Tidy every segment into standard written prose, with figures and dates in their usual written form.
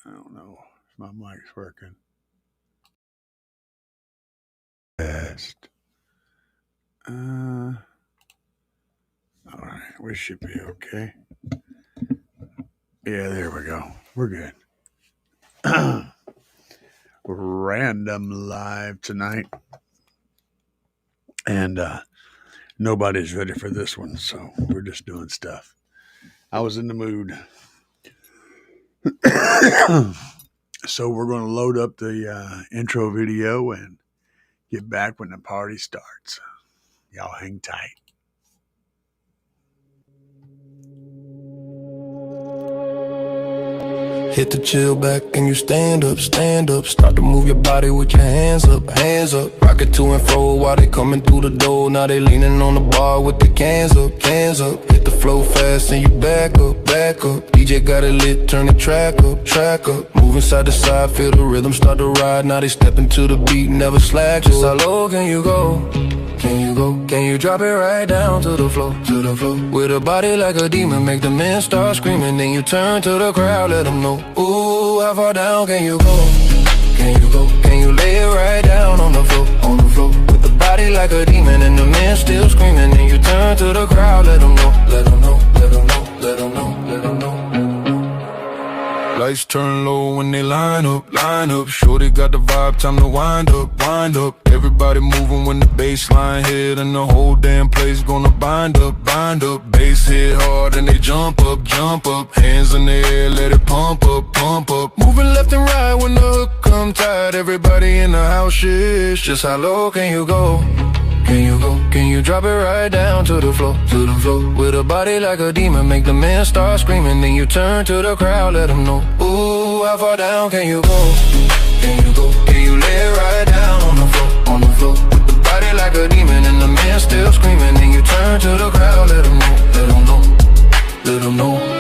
I don't know if my mic's working. Best. All right, we should be okay. Yeah, there we go. We're good. Random live tonight, and nobody's ready for this one, so we're just doing stuff. I was in the mood. So we're going to load up the intro video and get back when the party starts. Y'all hang tight. Hit the chill back and you stand up, stand up. Start to move your body with your hands up, hands up. Rock it to and fro while they coming through the door. Now they leaning on the bar with the cans up, cans up. Hit the flow fast and you back up, back up. DJ got it lit, turn the track up, track up. Moving side to side, feel the rhythm start to ride. Now they stepping to the beat, never slack. Just how low can you go? Can you go? Can you drop it right down to the floor, to the floor? With a body like a demon, make the men start screaming. Then you turn to the crowd, let them know. Ooh, how far down can you go? Can you go? Can you lay it right down on the floor, on the floor? With the body like a demon and the men still screaming. Then you turn to the crowd, let them know, let them know, let them know, let them know, let them know. Lights turn low when they line up, line up. Shorty got the vibe, time to wind up, wind up. Everybody moving when the bass line hit, and the whole damn place gonna bind up, bind up. Bass hit hard and they jump up, jump up. Hands in the air, let it pump up, pump up. Moving left and right when the hook come tight. Everybody in the house shit. Just how low can you go? Can you go? Can you drop it right down to the floor, to the floor? With a body like a demon, make the men start screaming. Then you turn to the crowd, let them know. Ooh, how far down can you go? Can you go? Can you lay it right down on the floor, on the floor? With the body like a demon and the men still screaming. Then you turn to the crowd, let them know, let them know, let them know.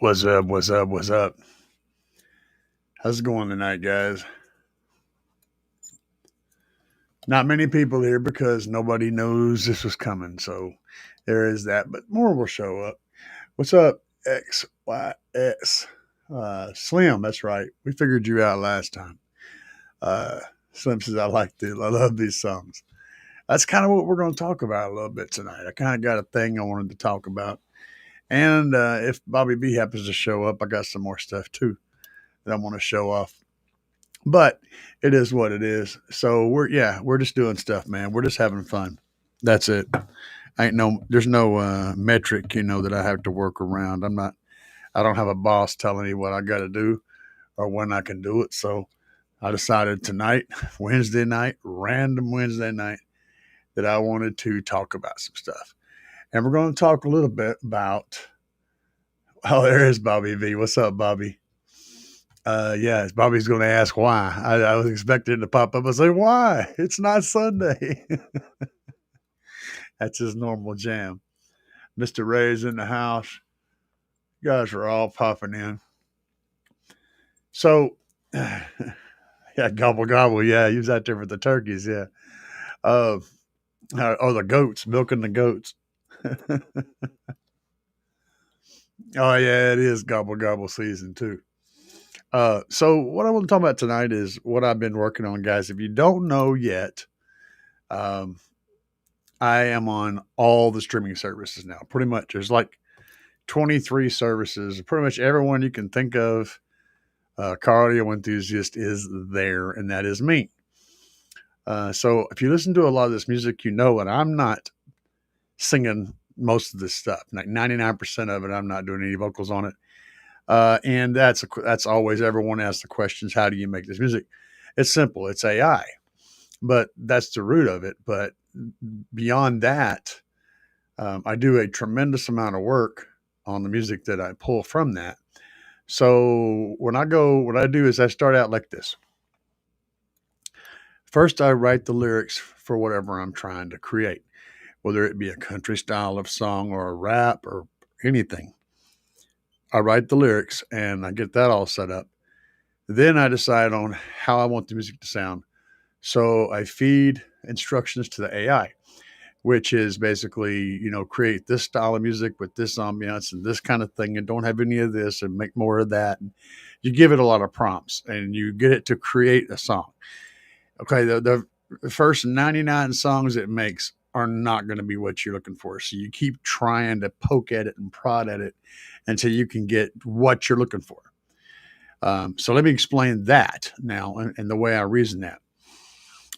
What's up? What's up? What's up? How's it going tonight, guys? Not many people here because nobody knows this was coming. So there is that, but more will show up. What's up, XYS? Slim, that's right. We figured you out last time. Slim says, I love these songs. That's kind of what we're going to talk about a little bit tonight. I kind of got a thing I wanted to talk about. And if Bobby B happens to show up, I got some more stuff too that I want to show off. But it is what it is. So we're just doing stuff, man. We're just having fun. That's it. There's no metric, that I have to work around. I don't have a boss telling me what I got to do or when I can do it. So I decided tonight, random Wednesday night, that I wanted to talk about some stuff. And we're going to talk a little bit about, there is Bobby V. What's up, Bobby? Yes, Bobby's going to ask why. I was expecting it to pop up and say, why? It's not Sunday. That's his normal jam. Mr. Ray's in the house. You guys are all popping in. So, yeah, gobble, gobble. Yeah, he was out there with the turkeys. Yeah. The goats, milking the goats. Oh, yeah, it is gobble, gobble season too. So what I want to talk about tonight is what I've been working on, guys. If you don't know yet, I am on all the streaming services now. Pretty much, there's like 23 services. Pretty much everyone you can think of, car audio enthusiast is there, and that is me. So if you listen to a lot of this music, and I'm not singing most of this stuff. Like 99% of it, I'm not doing any vocals on it. And that's always, everyone asks the questions, how do you make this music? It's simple. It's AI, but that's the root of it. But beyond that, I do a tremendous amount of work on the music that I pull from that. So when I go, what I do is I start out like this. First, I write the lyrics for whatever I'm trying to create, whether it be a country style of song or a rap or anything. I write the lyrics and I get that all set up. Then I decide on how I want the music to sound. So I feed instructions to the AI, which is basically, create this style of music with this ambiance and this kind of thing, and don't have any of this and make more of that. And you give it a lot of prompts and you get it to create a song. Okay, the first 99 songs it makes are not going to be what you're looking for. So you keep trying to poke at it and prod at it until you can get what you're looking for. So let me explain that now and the way I reason that.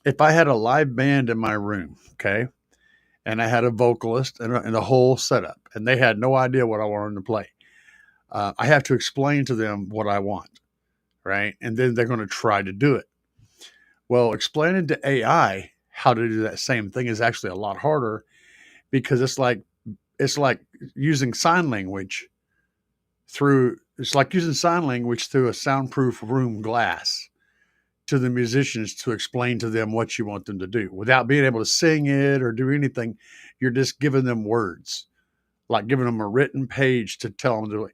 If I had a live band in my room, okay, and I had a vocalist and a whole setup, and they had no idea what I wanted to play, I have to explain to them what I want, right? And then they're going to try to do it. Well, explaining to AI how to do that same thing is actually a lot harder because it's like using sign language through a soundproof room glass to the musicians to explain to them what you want them to do without being able to sing it or do anything. You're just giving them words, like giving them a written page to tell them to do it.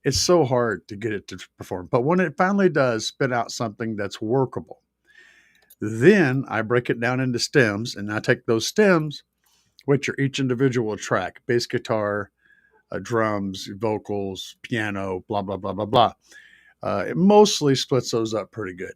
It's so hard to get it to perform. But when it finally does spit out something that's workable, then I break it down into stems and I take those stems, which are each individual track, bass guitar, drums, vocals, piano, blah, blah, blah, blah, blah. It mostly splits those up pretty good.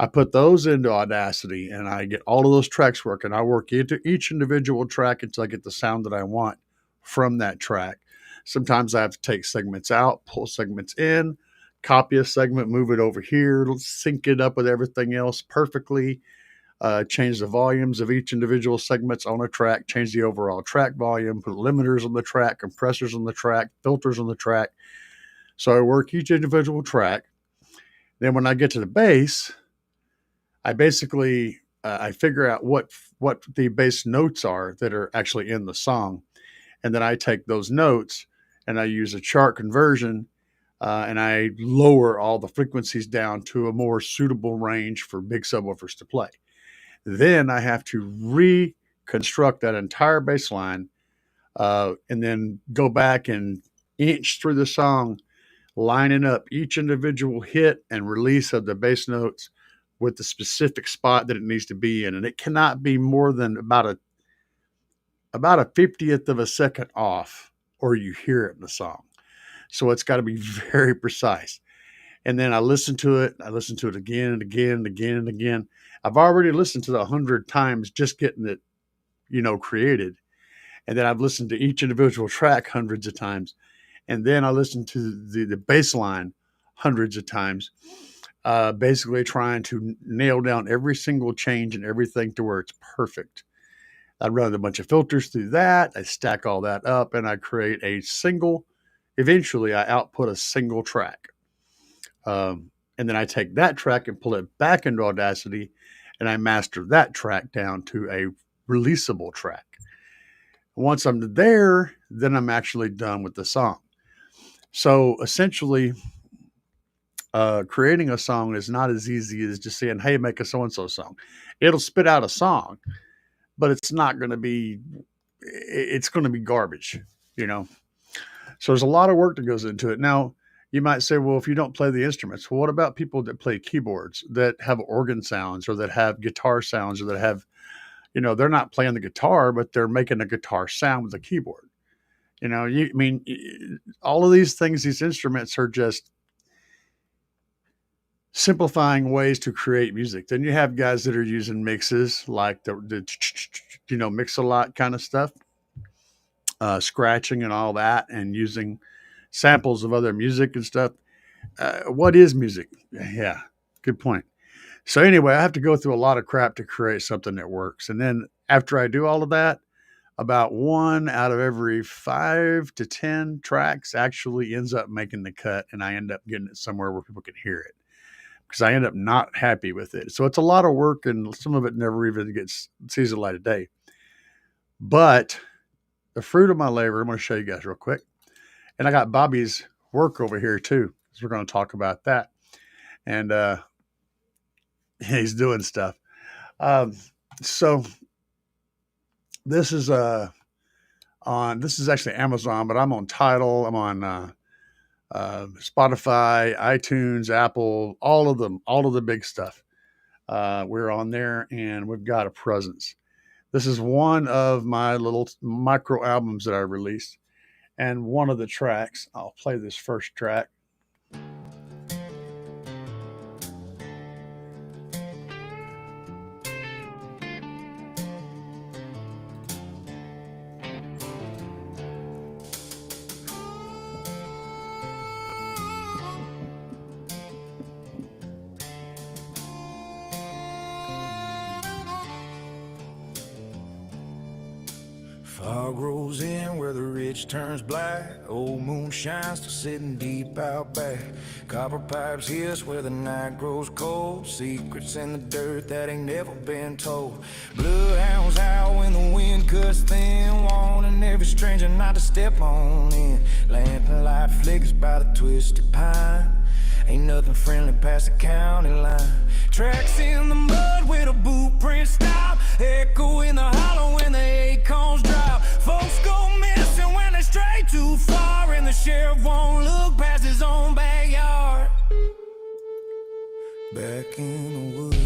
I put those into Audacity and I get all of those tracks working. I work into each individual track until I get the sound that I want from that track. Sometimes I have to take segments out, pull segments in, copy a segment, move it over here, sync it up with everything else perfectly, change the volumes of each individual segments on a track, change the overall track volume, put limiters on the track, compressors on the track, filters on the track. So I work each individual track. Then when I get to the bass, I basically I figure out what the bass notes are that are actually in the song, and then I take those notes and I use a chart conversion, and I lower all the frequencies down to a more suitable range for big subwoofers to play. Then I have to reconstruct that entire bass line, and then go back and inch through the song, lining up each individual hit and release of the bass notes with the specific spot that it needs to be in. And it cannot be more than about a 50th of a second off, or you hear it in the song. So it's got to be very precise. And then I listen to it. I listen to it again and again and again and again. I've already listened to it 100 times just getting it, created. And then I've listened to each individual track hundreds of times. And then I listen to the bass line hundreds of times, basically trying to nail down every single change and everything to where it's perfect. I run a bunch of filters through that. I stack all that up and I create eventually I output a single track. And then I take that track and pull it back into Audacity and I master that track down to a releasable track. Once I'm there, then I'm actually done with the song. So essentially, creating a song is not as easy as just saying, hey, make a so-and-so song. It'll spit out a song, but it's going to be garbage, you know? So there's a lot of work that goes into it. Now, you might say, well, if you don't play the instruments, well, what about people that play keyboards that have organ sounds or that have guitar sounds or that have, they're not playing the guitar, but they're making a guitar sound with the keyboard. All of these things, these instruments are just simplifying ways to create music. Then you have guys that are using mixes like the mix-a-lot kind of stuff, scratching and all that, and using samples of other music and stuff. What is music? Yeah, good point. So anyway, I have to go through a lot of crap to create something that works. And then after I do all of that, about 1 out of every 5 to 10 tracks actually ends up making the cut, and I end up getting it somewhere where people can hear it because I end up not happy with it. So it's a lot of work, and some of it never even sees the light of day. But the fruit of my labor, I'm going to show you guys real quick, And I got Bobby's work over here too. So we're going to talk about that. And he's doing stuff. Um, so this is this is actually Amazon, but I'm on Tidal. I'm on Spotify, iTunes, Apple, all of the big stuff. We're on there, and we've got a presence. This is one of my little micro albums that I released, and one of the tracks. I'll play this first track. Fog rolls in where the ridge turns black. Old moon shines, still sitting deep out back. Copper pipes hiss where the night grows cold. Secrets in the dirt that ain't never been told. Bloodhounds howl when the wind cuts thin, warning every stranger not to step on in. Lamp and light flickers by the twisted pine. Ain't nothing friendly past the county line. Tracks in the mud where the boot prints stop. Echo in the hollow when the acorns drop. Folks go missing when they stray too far, and the sheriff won't look past his own backyard. Back in the woods.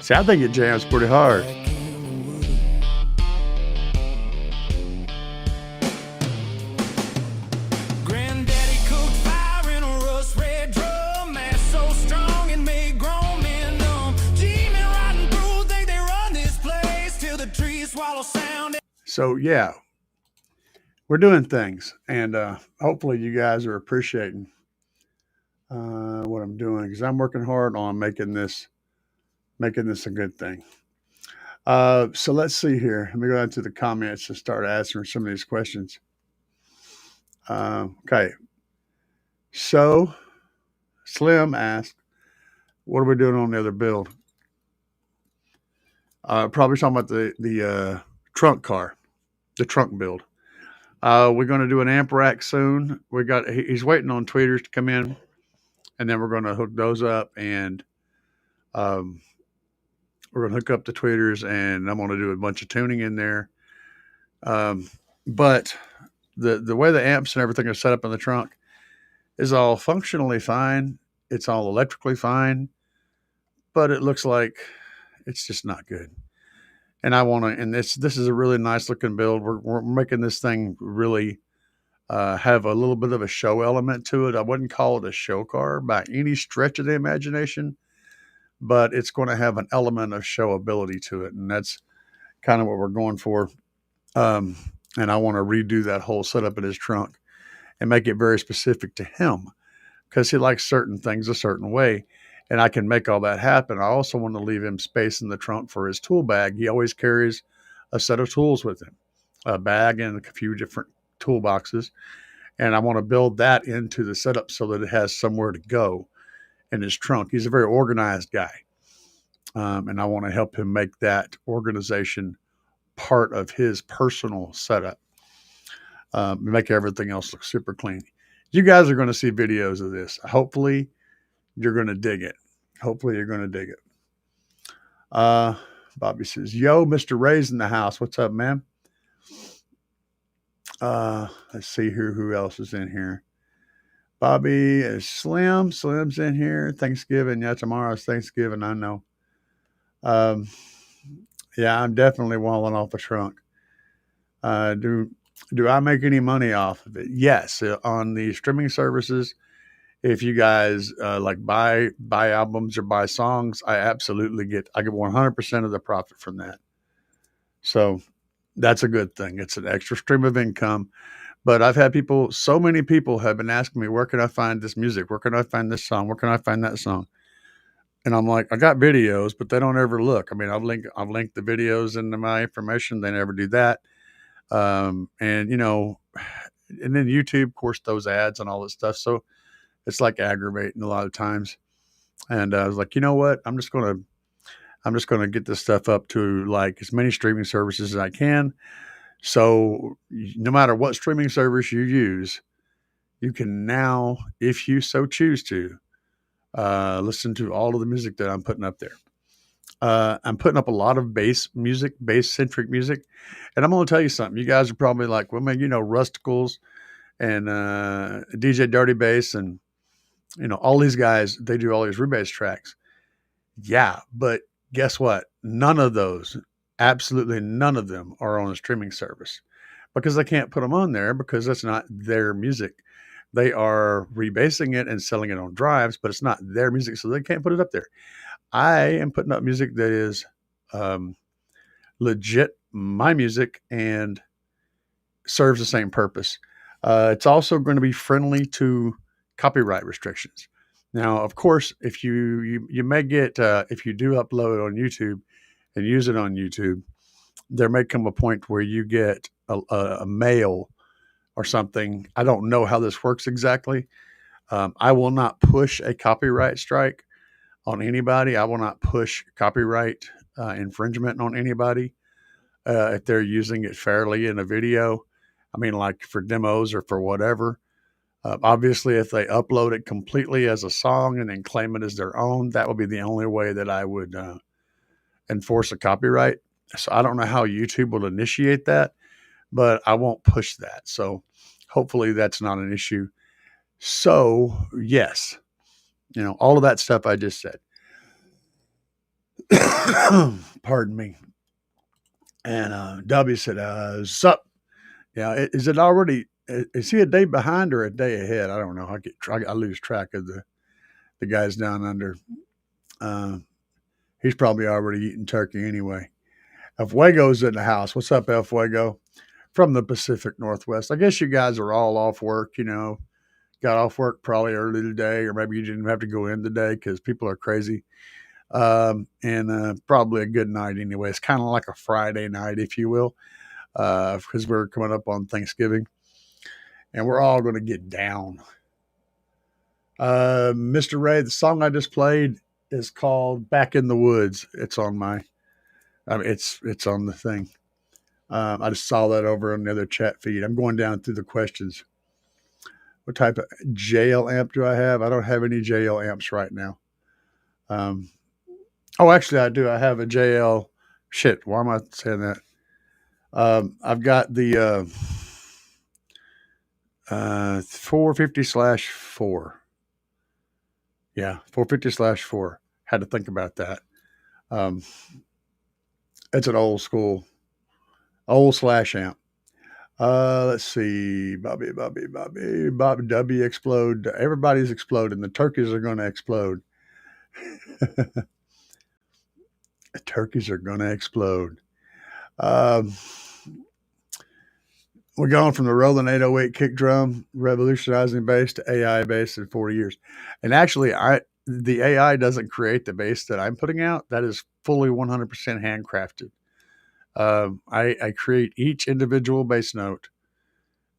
See, I think it jams pretty hard. So yeah, we're doing things, and hopefully you guys are appreciating what I'm doing, because I'm working hard on making this a good thing. So let's see here. Let me go into the comments and start answering some of these questions. Okay, so Slim asked, "What are we doing on the other build?" Probably talking about the trunk car, the trunk build. We're going to do an amp rack soon. He's waiting on tweeters to come in, and then we're going to hook those up, and um, we're going to hook up the tweeters, and I'm going to do a bunch of tuning in there. But the way the amps and everything are set up in the trunk is all functionally fine. It's all electrically fine, but it looks like it's just not good. And I want to, and this is a really nice looking build. We're making this thing really have a little bit of a show element to it. I wouldn't call it a show car by any stretch of the imagination, but it's going to have an element of showability to it, and that's kind of what we're going for. And I want to redo that whole setup in his trunk and make it very specific to him, because he likes certain things a certain way, and I can make all that happen. I also want to leave him space in the trunk for his tool bag. He always carries a set of tools with him, a bag and a few different toolboxes, and I want to build that into the setup so that it has somewhere to go in his trunk. He's a very organized guy, and I want to help him make that organization part of his personal setup, make everything else look super clean. You guys are going to see videos of this. Hopefully, you're going to dig it. Hopefully, you're going to dig it. Bobby says, "Yo, Mr. Ray's in the house. What's up, man?" Let's see here. Who else is in here? Bobby is Slim. Slim's in here. Thanksgiving. Yeah, tomorrow's Thanksgiving. I know. Um, yeah, I'm definitely walling off a trunk. Do I make any money off of it? Yes, on the streaming services. If you guys like buy albums or buy songs, I get 100% of the profit from that. So that's a good thing. It's an extra stream of income. But I've had so many people have been asking me, where can I find this music? Where can I find this song? Where can I find that song? And I'm like, I got videos, but they don't ever look. I mean, I've linked the videos into my information. They never do that. And and then YouTube, of course, those ads and all this stuff. So it's like aggravating a lot of times. And I was like, you know what? I'm just gonna get this stuff up to like as many streaming services as I can, So no matter what streaming service you use, you can now, if you so choose to, listen to all of the music that I'm putting up there. I'm putting up a lot of bass centric music. And I'm going to tell you something. You guys are probably like, well, man, Rusticles and DJ Dirty Bass and, all these guys, they do all these rebase tracks. Yeah. But guess what? None of those, absolutely none of them are on a streaming service because they can't put them on there because that's not their music. They are rebasing it and selling it on drives, but it's not their music. So they can't put it up there. I am putting up music that is um, legit my music and serves the same purpose. It's also going to be friendly to copyright restrictions. Now, of course, if you may get if you do upload on YouTube and use it on YouTube, there may come a point where you get a mail or something. I don't know how this works exactly. I will not push a copyright strike on anybody. I will not push copyright infringement on anybody if they're using it fairly in a video. I mean, like for demos or for whatever. Obviously, if they upload it completely as a song and then claim it as their own, that would be the only way that I would enforce a copyright. So I don't know how YouTube will initiate that, but I won't push that. So hopefully that's not an issue. So, yes, all of that stuff I just said. Pardon me. And W said, sup? Yeah, is it already? Is he a day behind or a day ahead? I don't know. I lose track of the guys down under. Uh, he's probably already eating turkey anyway. El Fuego's in the house. What's up, El Fuego? From the Pacific Northwest. I guess you guys are all off work. Got off work probably early today, or maybe you didn't have to go in today because people are crazy. And probably a good night anyway. It's kind of like a Friday night, if you will, because we're coming up on Thanksgiving, and we're all going to get down. Mr. Ray, the song I just played is called "Back in the Woods." It's on it's on the thing. I just saw that over on the other chat feed. I'm going down through the questions. What type of JL amp do I have? I don't have any JL amps right now. Oh, actually, I do. I have a JL. Shit, why am I saying that? I've got the 450/4. Yeah, 450/4. Had to think about that. Um, it's an old slash amp. Let's see. Bobby W explode. Everybody's exploding. The turkeys are going to explode. The turkeys are going to explode. Um, we're going from the Roland 808 kick drum, revolutionizing bass, to AI bass in 40 years. And actually, the AI doesn't create the bass that I'm putting out. That is fully 100% handcrafted. I create each individual bass note,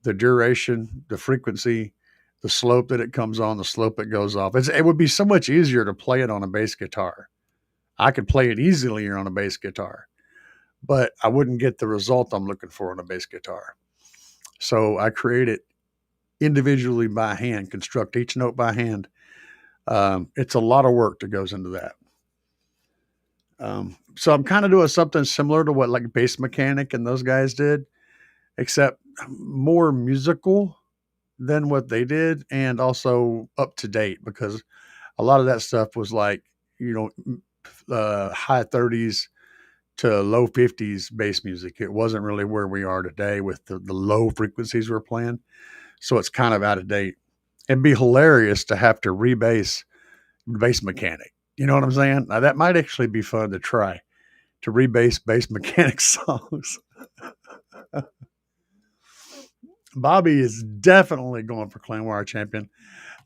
the duration, the frequency, the slope that it comes on, the slope it goes off. It would be so much easier to play it on a bass guitar. I could play it easily on a bass guitar, but I wouldn't get the result I'm looking for on a bass guitar. So I create it individually by hand, construct each note by hand. It's a lot of work that goes into that. So I'm kind of doing something similar to what like Bass Mechanic and those guys did, except more musical than what they did and also up to date because a lot of that stuff was like, high 30s to low 50s bass music. It wasn't really where we are today with the low frequencies we're playing. So it's kind of out of date. It'd be hilarious to have to rebase Bass Mechanic. You know what I'm saying? Now, that might actually be fun to try to rebase Bass Mechanic songs. Bobby is definitely going for Clanwire champion.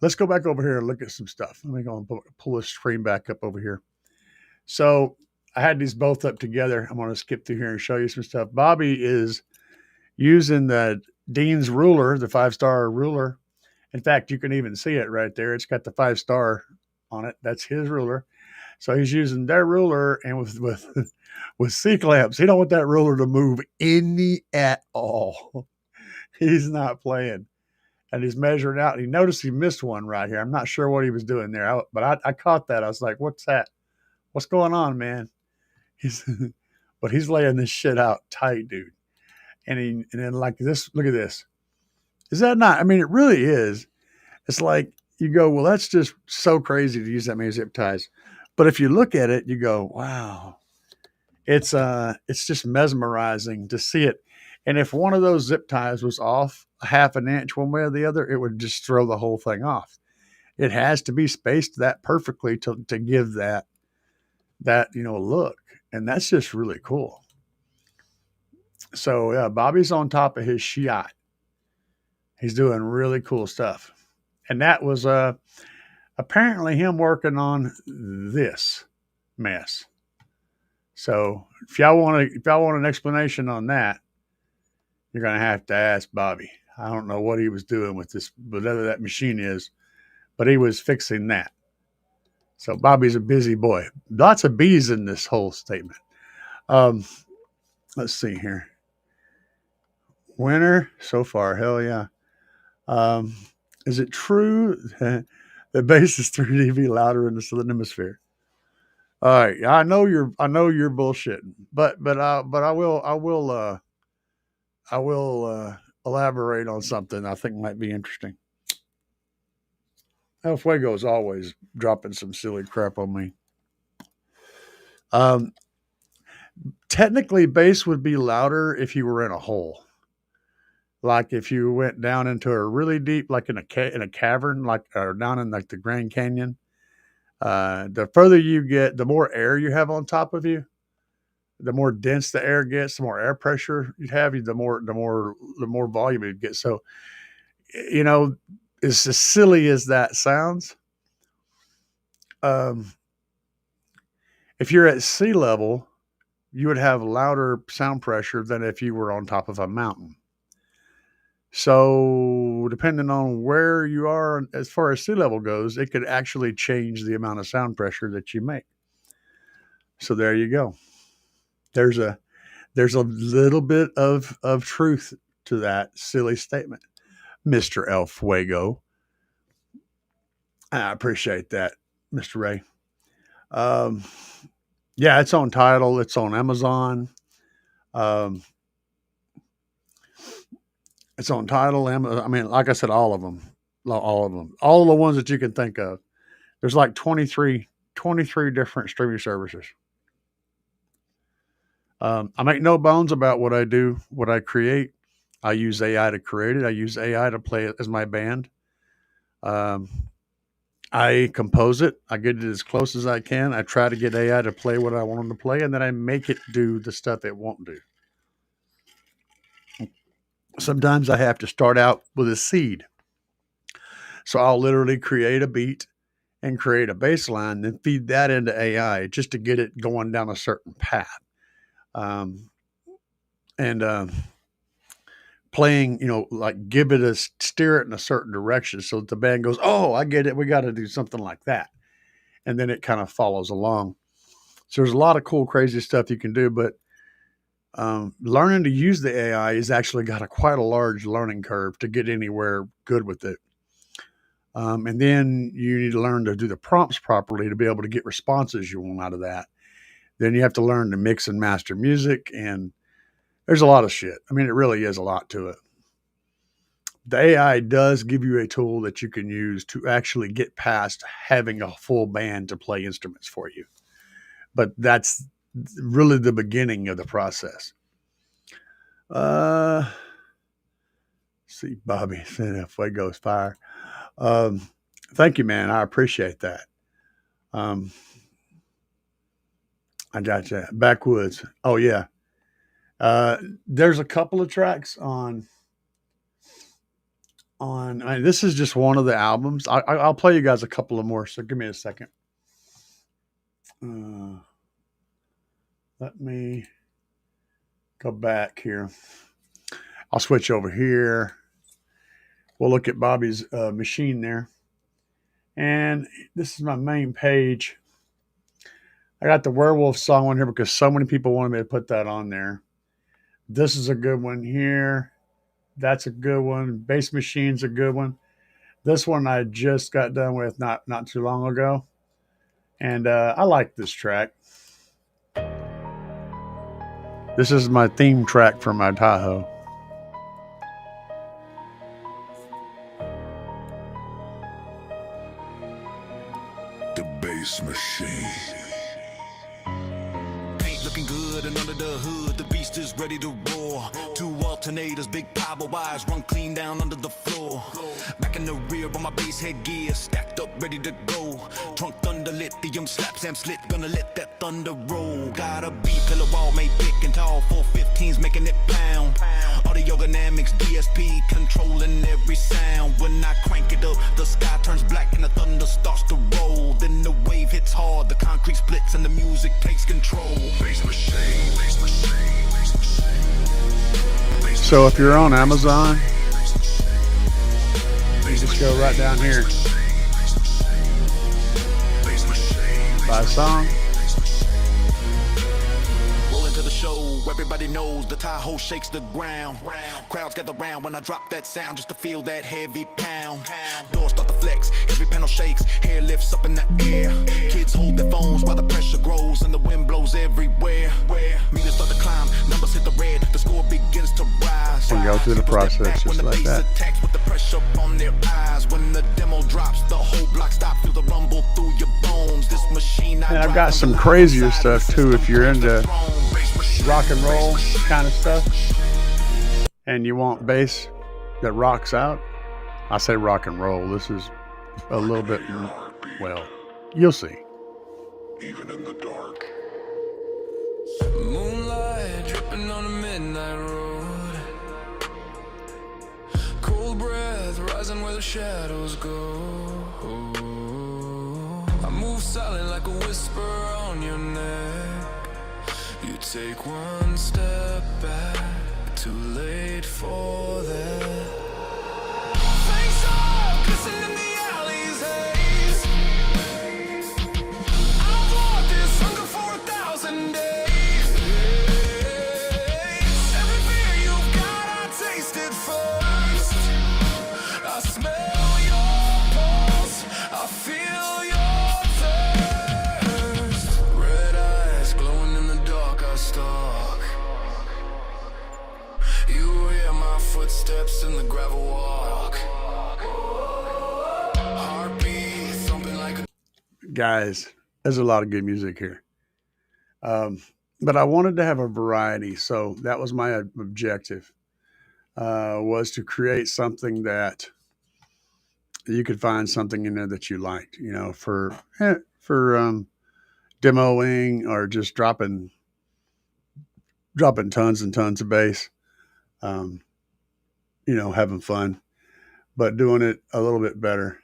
Let's go back over here and look at some stuff. Let me go and pull this screen back up over here. So I had these both up together. I'm going to skip through here and show you some stuff. Bobby is using the Dean's ruler, the 5-star ruler. In fact, you can even see it right there. It's got the 5-star on it. That's his ruler. So he's using their ruler and with with C clamps. He don't want that ruler to move any at all. He's not playing. And he's measuring out. And he noticed he missed one right here. I'm not sure what he was doing there, but I caught that. I was like, "What's that? What's going on, man?" He's, but he's laying this shit out tight, dude. And then like this. Look at this. Is that not? I mean, it really is. It's like you go, well, that's just so crazy to use that many zip ties. But if you look at it, you go, wow, it's just mesmerizing to see it. And if one of those zip ties was off a half an inch one way or the other, it would just throw the whole thing off. It has to be spaced that perfectly to give that look. And that's just really cool. So yeah, Bobby's on top of his shot. He's doing really cool stuff. And that was apparently him working on this mess. So if y'all want an explanation on that, you're gonna have to ask Bobby. I don't know what he was doing with this, whatever that machine is, but he was fixing that. So Bobby's a busy boy. Lots of B's in this whole statement. Um, let's see here. Winner so far, hell yeah. Um, is it true that bass is 3 dB louder in the southern hemisphere? All right, I know you're bullshitting, but I will elaborate on something I think might be interesting. El Fuego is always dropping some silly crap on me. Um, technically, bass would be louder if you were in a hole. Like if you went down into a really deep, like in a cavern, like or down in like the Grand Canyon. The further you get, the more air you have on top of you, the more dense the air gets, the more air pressure you have, the more volume you get. So, you know, it's as silly as that sounds. Um, if you're at sea level, you would have louder sound pressure than if you were on top of a mountain. So, depending on where you are as far as sea level goes, it could actually change the amount of sound pressure that you make. So there you go. There's a there's a little bit of truth to that silly statement, Mr. El Fuego. I appreciate that, Mr. Ray. Um, yeah, it's on Tidal. It's on Amazon. Um, it's on Tidal. I mean, like I said, all of them, all of the ones that you can think of. There's like 23 different streaming services. I make no bones about what I do, what I create. I use AI to create it. I use AI to play it as my band. Um, I compose it. I get it as close as I can. I try to get AI to play what I want them to play, and then I make it do the stuff it won't do. Sometimes I have to start out with a seed. So I'll literally create a beat and create a bass line, then feed that into AI just to get it going down a certain path. Um, and playing, like give it a steer it in a certain direction so that the band goes, oh, I get it. We got to do something like that. And then it kind of follows along. So there's a lot of cool, crazy stuff you can do, but learning to use the AI has actually got quite a large learning curve to get anywhere good with it. And then you need to learn to do the prompts properly to be able to get responses you want out of that. Then you have to learn to mix and master music, and there's a lot of shit. I mean, it really is a lot to it. The AI does give you a tool that you can use to actually get past having a full band to play instruments for you. But that's really the beginning of the process. Uh, see, Bobby said Fuego's fire. Um, thank you, man. I appreciate that. Um, I got you. Backwoods. Oh yeah. There's a couple of tracks on. I mean, this is just one of the albums. I'll play you guys a couple of more. So give me a second. Let me go back here. I'll switch over here. We'll look at Bobby's machine there. And this is my main page. I got the werewolf song on here because so many people wanted me to put that on there. This is a good one here. That's a good one. Bass Machine's a good one. This one I just got done with not too long ago, and I like this track. This is my theme track for my Tahoe. The bass machine. Paint looking good, and under the hood, the beast is ready to roar. Two alternators, big power wires run clean down under the floor. Back in the rear on my bass headgear, stacked up, ready to go. Trunk thunder lithium, slap Sam slit, gonna let that thunder roll. Got a beat pillar wall made thick and tall, 415s making it pound. Audio dynamics, DSP controlling every sound. When I crank it up, the sky turns black and the thunder starts to roll. Then the wave hits hard, the concrete splits and the music takes control. Bass machine, bass machine, bass machine. So if you're on Amazon, you just go right down here, buy a song. Roll into the show, everybody knows the Tahoe shakes the ground. Crowds gather round when I drop that sound just to feel that heavy pound. Doors start to flex, every panel shakes, hair lifts up in the air. Kids hold their phones while the pressure grows and the wind blows everywhere. Meters start to climb, numbers hit the red, the score begins to rise. And go through the process just like that. Attacks with the pressure on their eyes. When the demo drops, the whole block stops, feel the rumble through your bones. This machine And I've got some crazier stuff too if you're into rock and roll kind of stuff and you want bass that rocks out. I say rock and roll. This is a little bit, well, you'll see. Even in the dark. Moonlight dripping on a midnight road. Cold breath rising where the shadows go. I move silent like a whisper on your neck. You take one step back, too late for that. Face off, glisten in the alley's haze. I've walked this hunger for 1,000 days. Every fear you've got, I tasted first. I smell your pulse, I feel your thirst. Red eyes glowing in the dark, I stalk. You hear my footsteps in the gravel walk. Heartbeat thumping like a... Guys, there's a lot of good music here. But I wanted to have a variety, so that was my objective. Was to create something that you could find something in there that you liked, for demoing or just dropping tons and tons of bass, um, having fun, but doing it a little bit better.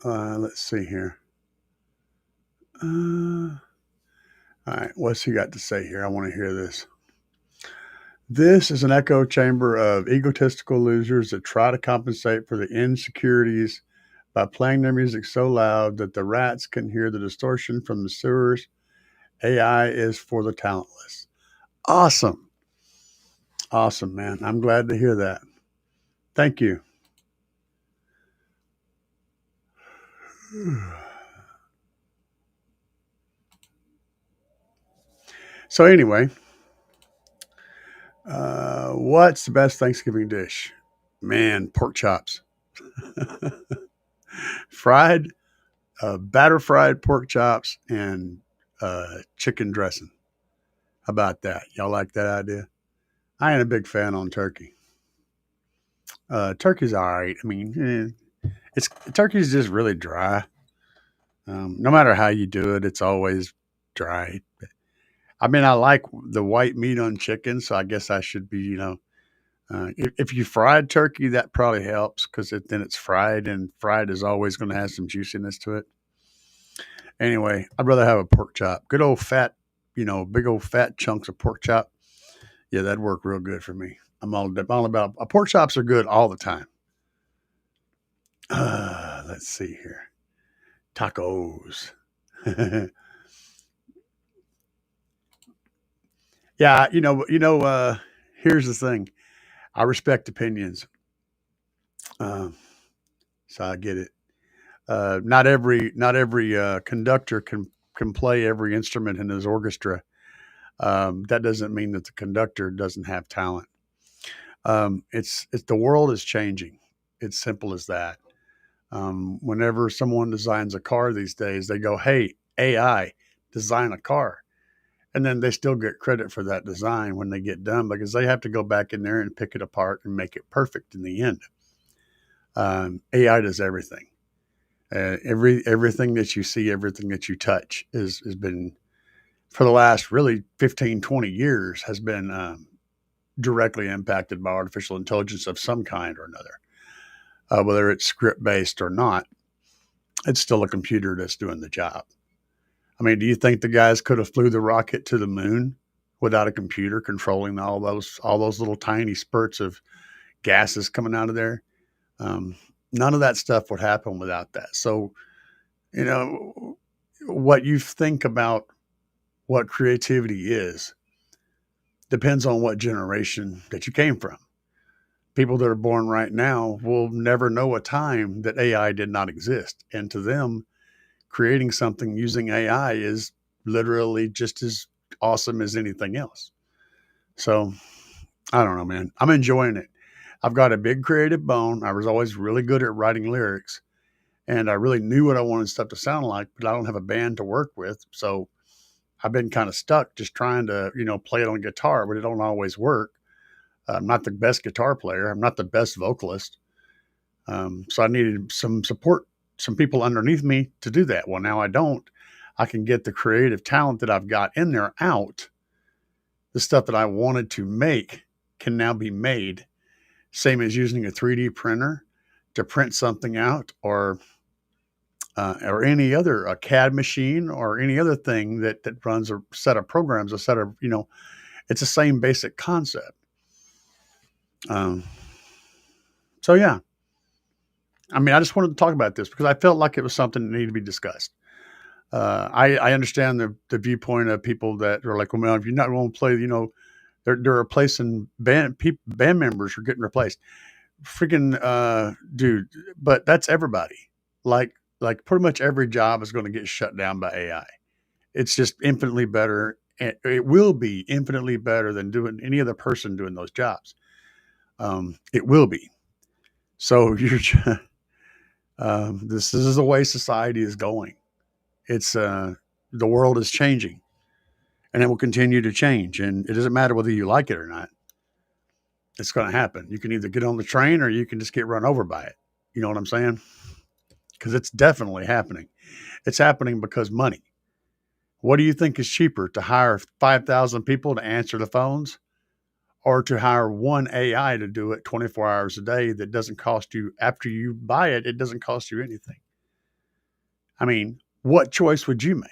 Let's see here. All right, what's he got to say here? I want to hear this. This is an echo chamber of egotistical losers that try to compensate for the insecurities by playing their music so loud that the rats can hear the distortion from the sewers. AI is for the talentless. Awesome. Awesome, man. I'm glad to hear that. Thank you. So, anyway, what's the best Thanksgiving dish? Man, pork chops. Fried, batter fried pork chops and chicken dressing. How about that? Y'all like that idea? I ain't a big fan on turkey. Turkey's all right. I mean, turkey's just really dry. No matter how you do it, it's always dry. I mean, I like the white meat on chicken, so I guess I should be, if you fried turkey, that probably helps because then it's fried, and fried is always going to have some juiciness to it. Anyway, I'd rather have a pork chop. Good old fat, big old fat chunks of pork chop. Yeah, that'd work real good for me. I'm all about pork chops are good all the time. Let's see here. Tacos. Yeah, here's the thing. I respect opinions, uh, so I get it. Not every conductor can play every instrument in his orchestra. That doesn't mean that the conductor doesn't have talent. It's the world is changing. It's simple as that. Whenever someone designs a car these days, they go, "Hey, AI, design a car," and then they still get credit for that design when they get done because they have to go back in there and pick it apart and make it perfect in the end. AI does everything. Everything that you see, everything that you touch has been for the last really 15, 20 years has been directly impacted by artificial intelligence of some kind or another. Whether it's script based or not, it's still a computer that's doing the job. I mean, do you think the guys could have flew the rocket to the moon without a computer controlling all those little tiny spurts of gases coming out of there? Um, None of that stuff would happen without that. So, you know, what you think about what creativity is depends on what generation that you came from. People that are born right now will never know a time that AI did not exist. And to them, creating something using AI is literally just as awesome as anything else. So I don't know, man. I'm enjoying it. I've got a big creative bone. I was always really good at writing lyrics and I really knew what I wanted stuff to sound like, but I don't have a band to work with. So I've been kind of stuck just trying to, play it on guitar, but it don't always work. I'm not the best guitar player. I'm not the best vocalist. So I needed some support, some people underneath me to do that. Well, now I don't. I can get the creative talent that I've got in there out. The stuff that I wanted to make can now be made. Same as using a 3D printer to print something out, or any other a CAD machine or any other thing that runs a set of programs, a set of it's the same basic concept. Um, so yeah, I mean, I just wanted to talk about this because I felt like it was something that needed to be discussed. I understand the viewpoint of people that are like, well, if you're not going to play, they're replacing band members are getting replaced. Freaking dude, but that's everybody. Like like pretty much every job is going to get shut down by AI. It's just infinitely better. And it will be infinitely better than doing any other person doing those jobs. It will be. So this is the way society is going. It's the world is changing, and it will continue to change. And it doesn't matter whether you like it or not. It's going to happen. You can either get on the train or you can just get run over by it. You know what I'm saying? Because it's definitely happening. It's happening because money. What do you think is cheaper, to hire 5,000 people to answer the phones or to hire one AI to do it 24 hours a day that doesn't cost you, after you buy it, it doesn't cost you anything? I mean, what choice would you make?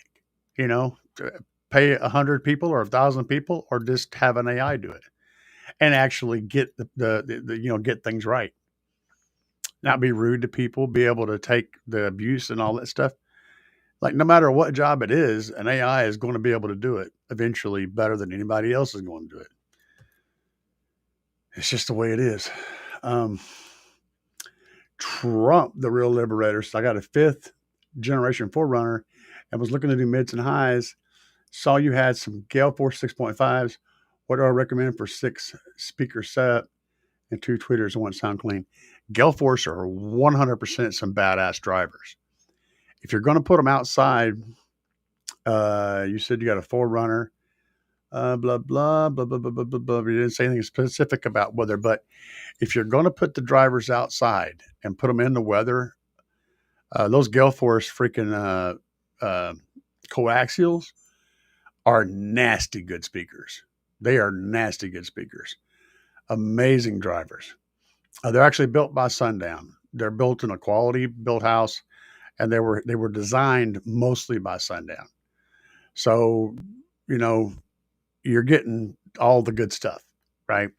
To pay 100 people or 1,000 people or just have an AI do it and actually get get things right, not be rude to people, be able to take the abuse and all that stuff. Like, no matter what job it is, an AI is going to be able to do it eventually better than anybody else is going to do it. It's just the way it is. Um, Trump, the real liberator. So I got a fifth generation Forerunner and was looking to do mids and highs. Saw you had some Gale Force 6.5s. What do I recommend for 6 speaker setup and 2 tweeters and 1 sound clean? Gale Force are 100% some badass drivers. If you're going to put them outside, you said you got a Forerunner, blah, blah, blah, blah, blah, blah, blah, blah. You didn't say anything specific about weather, but if you're going to put the drivers outside and put them in the weather, those Gale Force freaking coaxials are nasty good speakers. They are nasty good speakers. Amazing drivers. They're actually built by Sundown. They're built in a quality built house, and they were designed mostly by Sundown. So, you know, you're getting all the good stuff, right?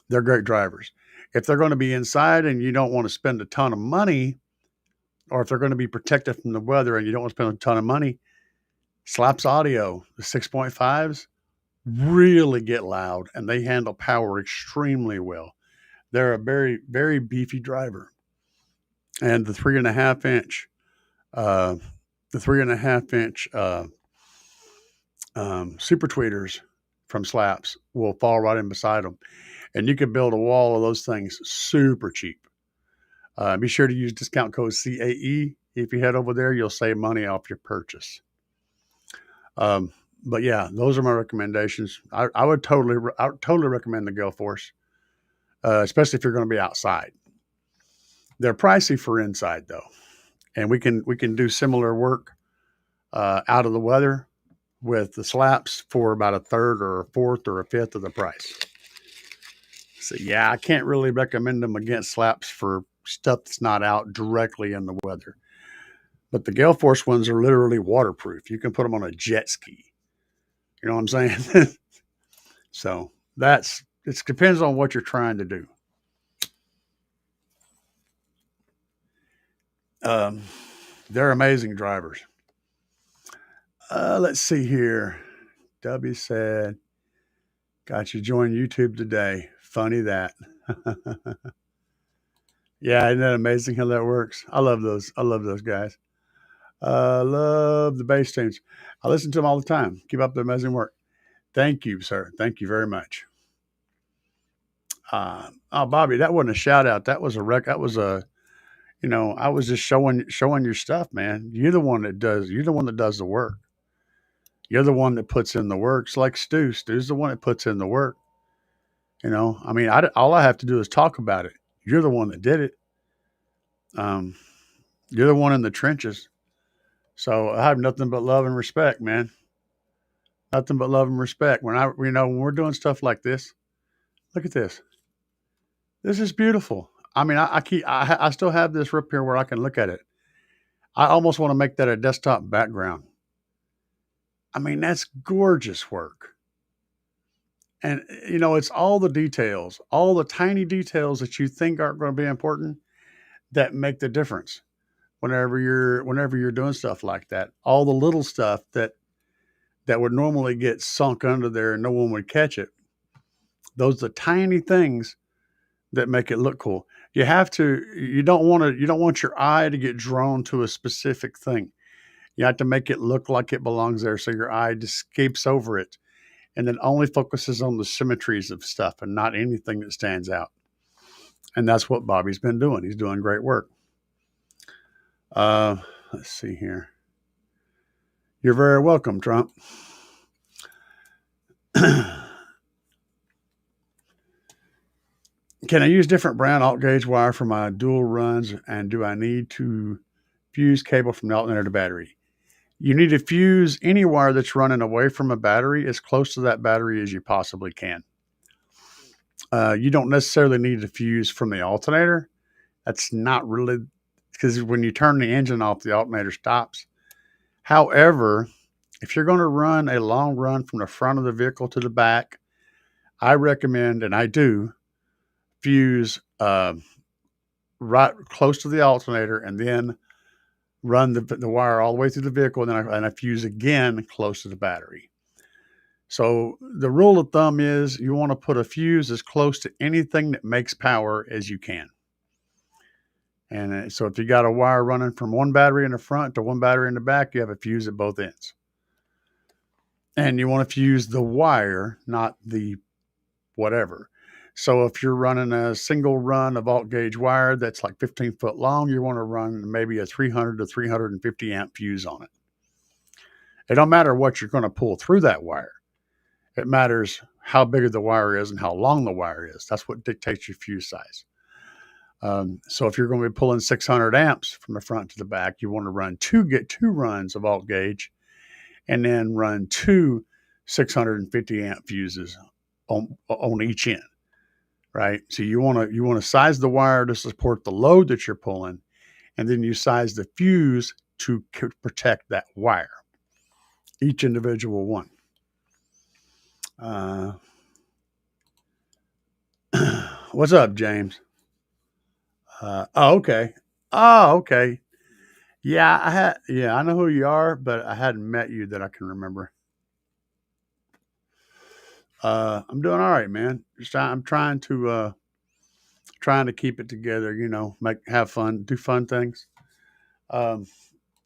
They're great drivers. If they're going to be inside and you don't want to spend a ton of money, or if they're going to be protected from the weather and you don't want to spend a ton of money, Slaps Audio, the 6.5s, really get loud and they handle power extremely well. They're a very, very beefy driver. And the 3.5 inch, uh, the 3.5 inch super tweeters from Slaps will fall right in beside them. And you can build a wall of those things super cheap. Be sure to use discount code CAE. If you head over there, you'll save money off your purchase. Um, but yeah, those are my recommendations. I would totally recommend the Gale Force, especially if you're going to be outside. They're pricey for inside though, and we can do similar work out of the weather with the Slaps for about a third or a fourth or a fifth of the price. So yeah, I can't really recommend them against Slaps for stuff that's not out directly in the weather. But the Gale Force ones are literally waterproof. You can put them on a jet ski. You know what I'm saying? So it depends on what you're trying to do. Um, they're amazing drivers. Let's see here. W said, "Got you join YouTube today. Funny that." Yeah, isn't that amazing how that works? I love those. I love those guys. Love the bass tunes. I listen to them all the time. Keep up the amazing work. Thank you, sir. Thank you very much. Oh, Bobby, that wasn't a shout out. That was a rec. That was a, I was just showing your stuff, man. You're the one that does. You're the one that does the work. You're the one that puts in the work. It's like Stu. Stu's the one that puts in the work. I mean, all I have to do is talk about it. You're the one that did it. Um, you're the one in the trenches. So I have nothing but love and respect, man. Nothing but love and respect. When we're doing stuff like this, look at this. This is beautiful. I mean, I still have this up here where I can look at it. I almost want to make that a desktop background. I mean, that's gorgeous work. And it's all the details, all the tiny details that you think aren't going to be important that make the difference whenever you're doing stuff like that. All the little stuff that would normally get sunk under there and no one would catch it. Those are the tiny things that make it look cool. You don't want your eye to get drawn to a specific thing. You have to make it look like it belongs there so your eye just escapes over it and then only focuses on the symmetries of stuff and not anything that stands out. And that's what Bobby's been doing. He's doing great work. Let's see here. You're very welcome, Trump. Can I use different brand alt gauge wire for my dual runs? And do I need to fuse cable from the alternator to battery? You need to fuse any wire that's running away from a battery as close to that battery as you possibly can. You don't necessarily need to fuse from the alternator. That's not really, because when you turn the engine off, the alternator stops. However, if you're going to run a long run from the front of the vehicle to the back, I recommend, and I do, fuse right close to the alternator and then run the wire all the way through the vehicle, and I fuse again close to the battery. So the rule of thumb is you want to put a fuse as close to anything that makes power as you can. And so if you got a wire running from one battery in the front to one battery in the back, you have a fuse at both ends. And you want to fuse the wire, not the whatever. So if you're running a single run of alt gauge wire that's like 15 foot long, you want to run maybe a 300 to 350 amp fuse on it. It don't matter what you're going to pull through that wire. It matters how big the wire is and how long the wire is. That's what dictates your fuse size. So if you're going to be pulling 600 amps from the front to the back, you want to get two runs of alt gauge and then run two 650 amp fuses on each end. Right. So you want to size the wire to support the load that you're pulling, and then you size the fuse to protect that wire, each individual one. What's up, James? Okay. Oh, okay. Yeah, I had. Yeah, I know who you are, but I hadn't met you that I can remember. I'm doing all right, man. I'm trying to keep it together. You know, have fun, do fun things, um,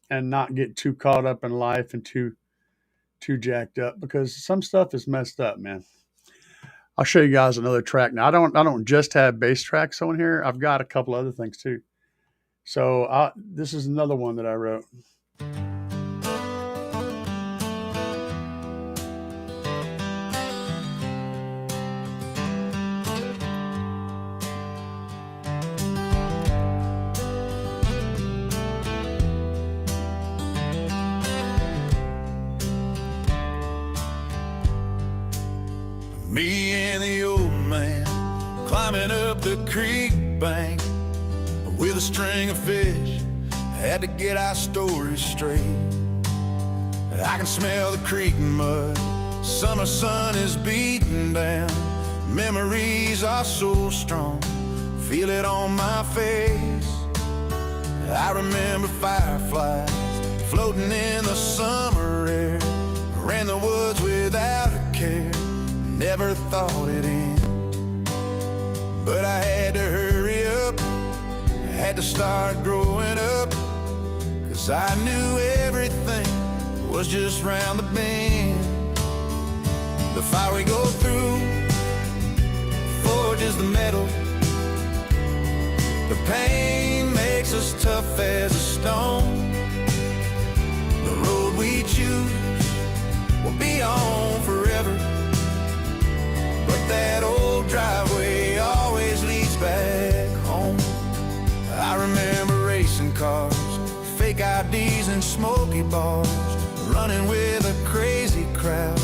and not get too caught up in life and too jacked up because some stuff is messed up, man. I'll show you guys another track. Now I don't just have bass tracks on here. I've got a couple other things too. So this is another one that I wrote. Me and the old man climbing up the creek bank with a string of fish. Had to get our stories straight. I can smell the creek mud. Summer sun is beating down. Memories are so strong. Feel it on my face. I remember fireflies floating in the summer air. Ran the woods without a care. Never thought it in. But I had to hurry up. Had to start growing up. 'Cause I knew everything was just round the bend. The fire we go through forges the metal. The pain makes us tough as a stone. The road we choose will be on forever. But that old driveway always leads back home. I remember racing cars, fake IDs and smoky bars, running with a crazy crowd,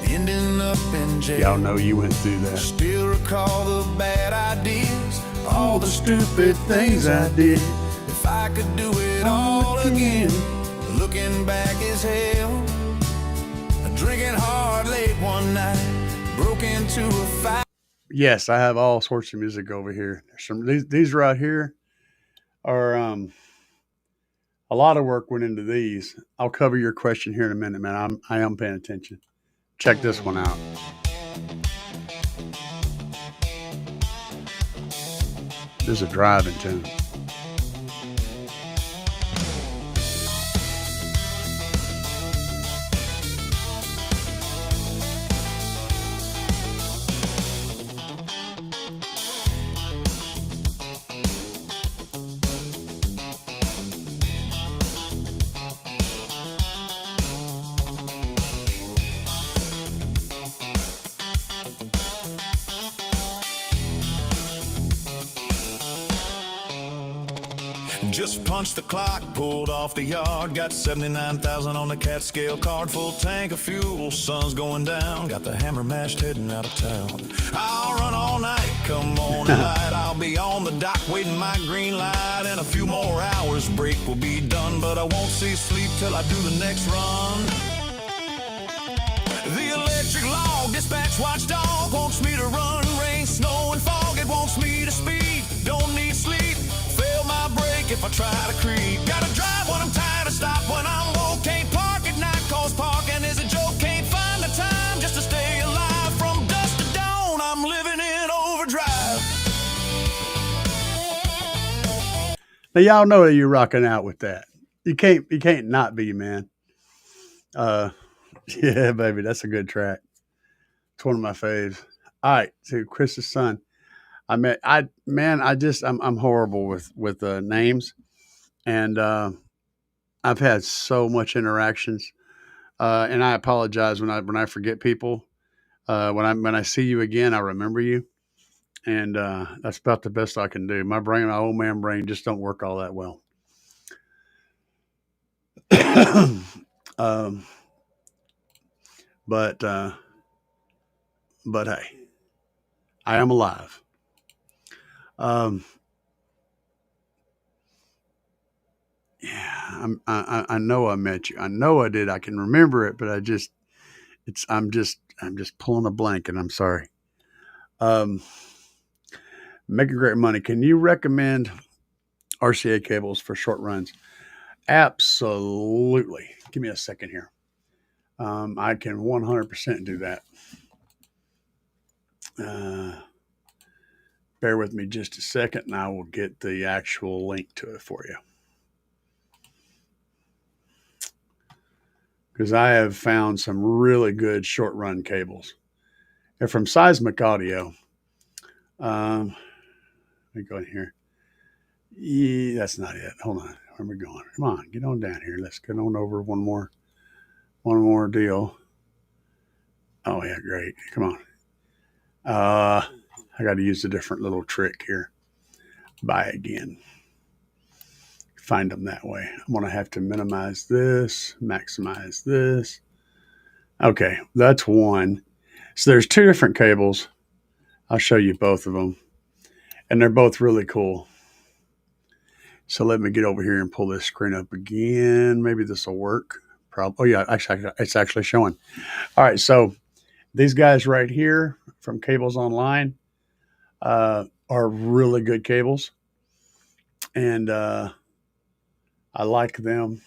ending up in jail. Y'all know you went through that. Still recall the bad ideas, all the stupid things I did. If I could do it all again, looking back is hell. Drinking hard late one night, broke into a fight. Yes, I have all sorts of music over here. There's some these right here are a lot of work went into these. I'll cover your question here in a minute, man. I am paying attention. Check this one out. This is a driving tune. Just punched the clock, pulled off the yard. Got 79,000 on the cat scale card. Full tank of fuel, sun's going down. Got the hammer mashed heading out of town. I'll run all night, come on light. I'll be on the dock waiting my green light. In a few more hours, break will be done. But I won't see sleep till I do the next run. The electric log, dispatch watchdog wants me to run. Rain, snow, and fog, it wants me to speed. Don't need sleep, fail my brake if I try to creep. Gotta drive when I'm tired, stop when I'm woke. Can't park at night, cause parking is a joke. Can't find the time just to stay alive. From dusk to dawn, I'm living in overdrive. Now y'all know that you're rocking out with that. You can't not be, man. Yeah, baby, that's a good track. It's one of my faves. All right, so Chris's son. I'm horrible with names, and I've had so much interactions, and I apologize when I forget people. When I see you again, I remember you, and that's about the best I can do. My old man brain, just don't work all that well. um, but uh, but hey, I am alive. Um, yeah, I know I met you. I know I did. I can remember it, but I'm just pulling a blank, and I'm sorry. Um, Making great money. Can you recommend RCA cables for short runs? Absolutely. Give me a second here. I can 100% do that. Uh, Bear with me just a second and I will get the actual link to it for you. Because I have found some really good short run cables. They're from Seismic Audio. Let me go in here. Yeah, that's not it. Hold on. Where am I going? Come on, get on down here. Let's get on over one more deal. Oh yeah, great. Come on. I got to use a different little trick here. Buy again. Find them that way. I'm going to have to minimize this, maximize this. Okay, that's one. So there's two different cables. I'll show you both of them. And they're both really cool. So let me get over here and pull this screen up again. Maybe this will work. Probably. Oh, yeah, actually, it's actually showing. All right, so these guys right here from Cables Online are really good cables. And I like them.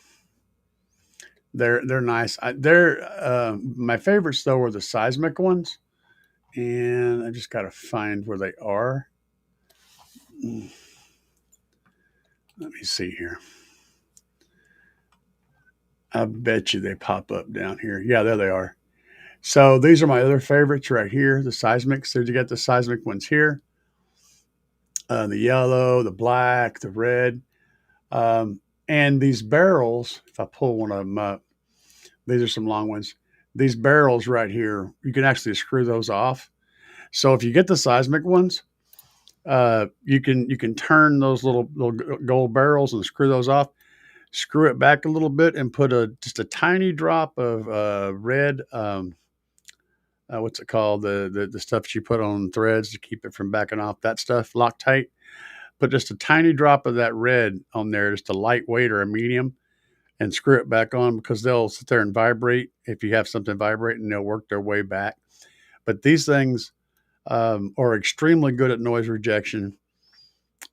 They're nice. They're my favorites though are the seismic ones, and I just got to find where they are. Let me see here. I bet you they pop up down here. Yeah, there they are. So these are my other favorites right here. The seismics. So you got the seismic ones here. The yellow, the black, the red, and these barrels. If I pull one of them up, these are some long ones. These barrels right here, you can actually screw those off. So if you get the seismic ones, you can turn those little gold barrels and screw those off. Screw it back a little bit and put just a tiny drop of red. What's it called? The stuff that you put on threads to keep it from backing off. That stuff, Loctite. Put just a tiny drop of that red on there, just a lightweight or a medium, and screw it back on because they'll sit there and vibrate. If you have something vibrating, they'll work their way back. But these things are extremely good at noise rejection,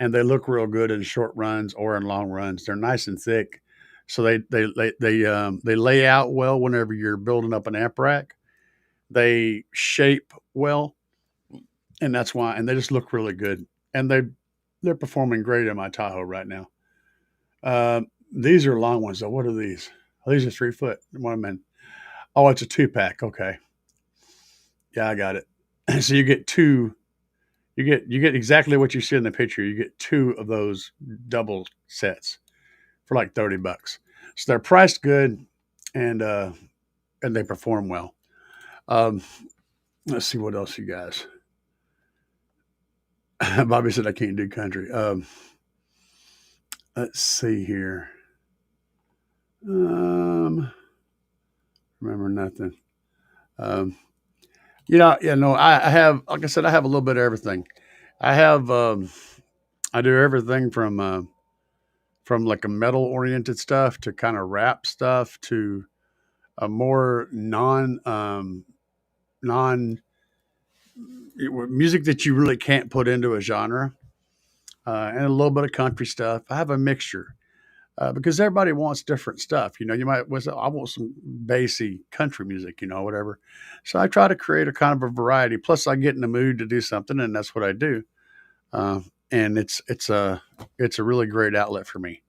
and they look real good in short runs or in long runs. They're nice and thick, so they lay out well whenever you're building up an amp rack. They shape well, and that's why. And they just look really good, and they're performing great in my Tahoe right now. These are long ones. So what are these? Oh, these are 3 foot. What am I? Oh, it's a 2 pack. Okay, yeah, I got it. So you get two. You get exactly what you see in the picture. You get two of those double sets for like $30. So they're priced good, and and they perform well. Um, let's see what else you guys. Bobby said I can't do country. Let's see here. Um, remember nothing. Um, yeah, no, I have, like I said, I have a little bit of everything. I have, I do everything from like a metal oriented stuff to kind of rap stuff to a more non music that you really can't put into a genre, and a little bit of country stuff. I have a mixture because everybody wants different stuff. You might was I want some bassy country music, whatever. So I try to create a kind of a variety. Plus, I get in the mood to do something, and that's what I do. Uh, and it's a really great outlet for me.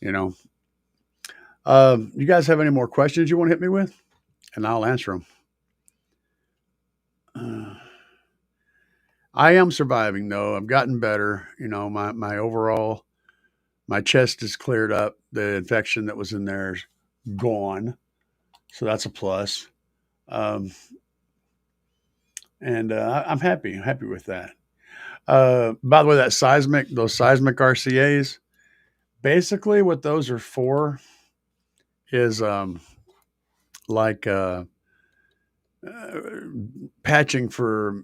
You know, you guys have any more questions you want to hit me with, and I'll answer them. I am surviving though. I've gotten better. My overall my chest is cleared up. The infection that was in there is gone, so that's a plus. Um, and I'm happy. I'm happy with that. By the way, those seismic RCA's, basically what those are for is like uh, patching for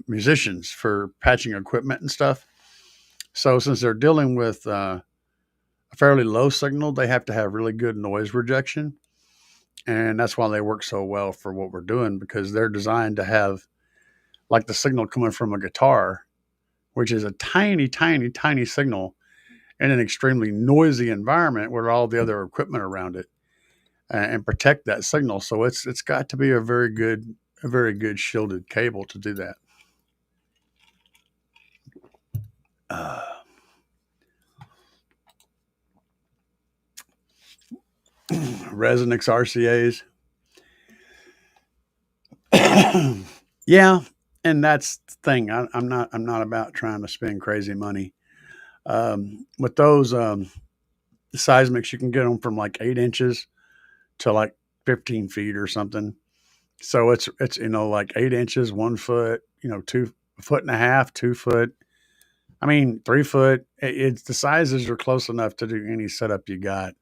musicians for patching equipment and stuff. So since they're dealing with a fairly low signal, they have to have really good noise rejection, and that's why they work so well for what we're doing because they're designed to have like the signal coming from a guitar, which is a tiny, tiny, tiny signal, in an extremely noisy environment with all the other equipment around it and protect that signal. So it's got to be a very good shielded cable to do that. Uh, Resonix RCA's. Yeah, and that's the thing. I'm not about trying to spend crazy money. With those seismics, you can get them from like 8 inches to like 15 feet or something. So it's like 8 inches, 1 foot, 2 foot and a half, 2 foot. I mean 3 foot. It's the sizes are close enough to do any setup you got.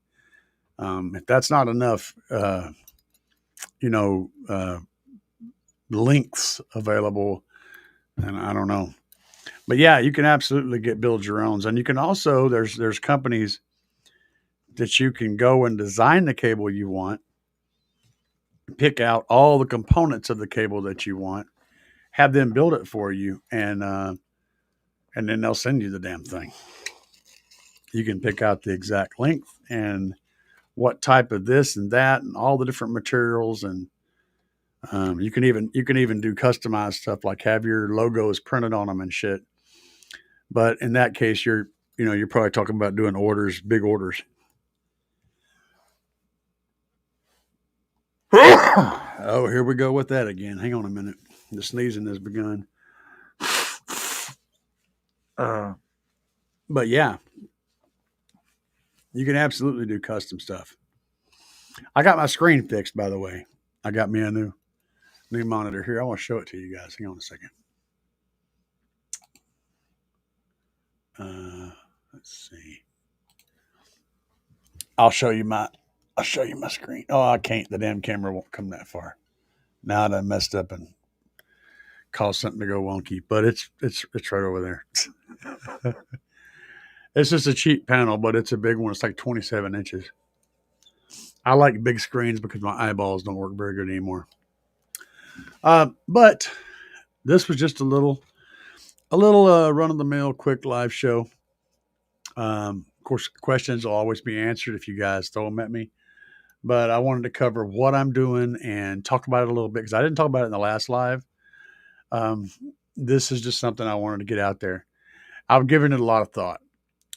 If that's not enough, you know, uh, lengths available, and I don't know. But yeah, you can absolutely build your own, and you can also there's companies that you can go and design the cable you want, pick out all the components of the cable that you want, have them build it for you, and then they'll send you the damn thing. You can pick out the exact length and what type of this and that and all the different materials, and you can even do customized stuff like have your logos printed on them and shit. But in that case, you're probably talking about doing orders, big orders. Oh, here we go with that again. Hang on a minute. The sneezing has begun. Uh, but yeah, you can absolutely do custom stuff. I got my screen fixed, by the way. I got me a new monitor here. I want to show it to you guys. Hang on a second. Let's see. I'll show you my I'll show you my screen. Oh, I can't. The damn camera won't come that far. Now I messed up and caused something to go wonky. But it's right over there. It's just a cheap panel, but it's a big one. It's like 27 inches. I like big screens because my eyeballs don't work very good anymore. But this was just a little run of the mill, quick live show. Of course, questions will always be answered if you guys throw them at me. But I wanted to cover what I'm doing and talk about it a little bit because I didn't talk about it in the last live. Um, this is just something I wanted to get out there. I've given it a lot of thought,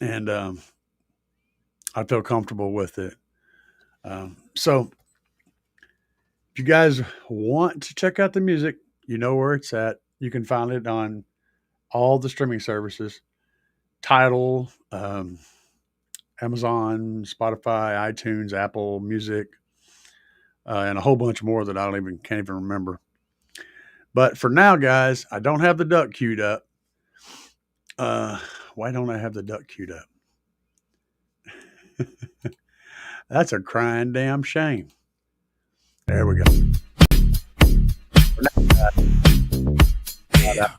and I feel comfortable with it. So, if you guys want to check out the music, you know where it's at. You can find it on all the streaming services: Tidal, Amazon, Spotify, iTunes, Apple Music, and a whole bunch more that I don't even can't even remember. But for now, guys, I don't have the duck queued up. Uh, why don't I have the duck queued up? That's a crying damn shame. There we go. Yeah,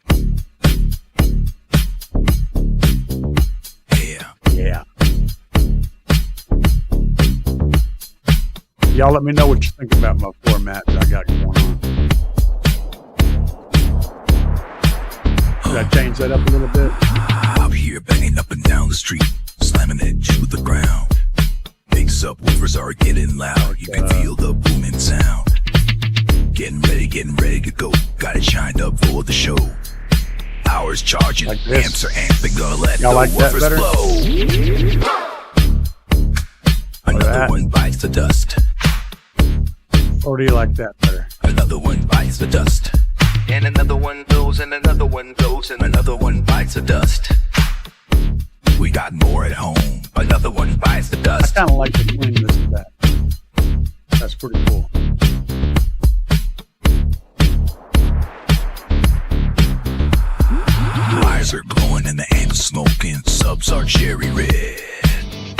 yeah. Yeah. Y'all let me know what you think about my format that I got going on. Did I change that up a little bit? Out here banging up and down the street, slamming it to the ground. Big subwoofers are getting loud. You can feel the booming sound. Getting ready to go. Got it shined up for the show. Hours charging, Like this. amps are amping, gonna let Y'all the like that woofers better? blow. Another that? one bites the dust. Or do you like that better? Another one bites the dust. And another one goes, and another one goes, and another one bites the dust. We got more at home. Another one bites the I dust. kind of like the cleanness of that. That's pretty cool. Wires are glowing and the amps smoking. Subs are cherry red.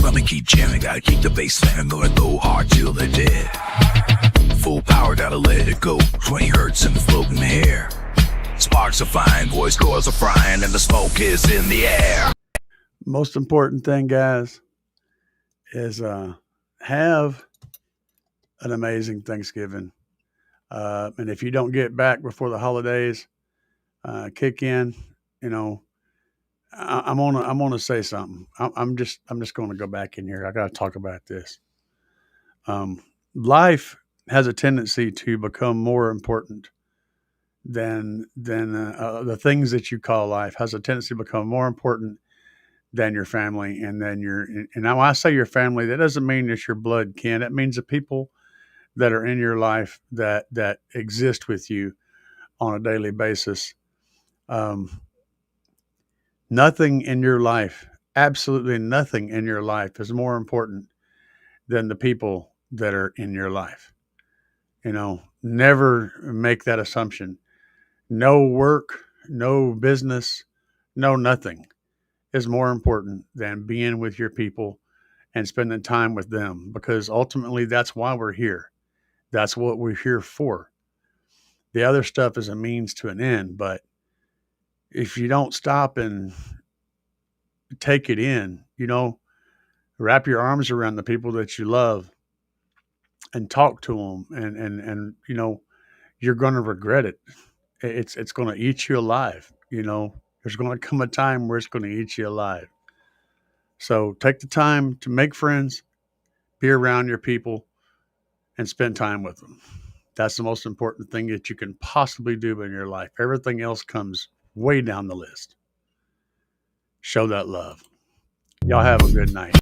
Let me keep jamming, gotta keep the bass slamming. Gonna go hard till they're dead. Full power, gotta let it go. 20 hertz in the floating air. Sparks are flying, voice coils are frying, and the smoke is in the air. Most important thing, guys, is have an amazing Thanksgiving. And if you don't get back before the holidays kick in, you know, I'm gonna say something. I'm just gonna go back in here. I got to talk about this. Um, Life has a tendency to become more important than the things that you call life. Has a tendency to become more important than your family, and then your. And now, when I say your family, that doesn't mean it's your blood kin. It means the people that are in your life that exist with you on a daily basis. Um, Nothing in your life, absolutely nothing in your life, is more important than the people that are in your life. Never make that assumption. No work, no business, no nothing is more important than being with your people and spending time with them, because ultimately that's why we're here. That's what we're here for. The other stuff is a means to an end, but if you don't stop and take it in, wrap your arms around the people that you love and talk to them, and you're going to regret it. It's going to eat you alive. There's going to come a time where it's going to eat you alive. So take the time to make friends, be around your people, and spend time with them. That's the most important thing that you can possibly do in your life. Everything else comes way down the list. Show that love. Y'all have a good night.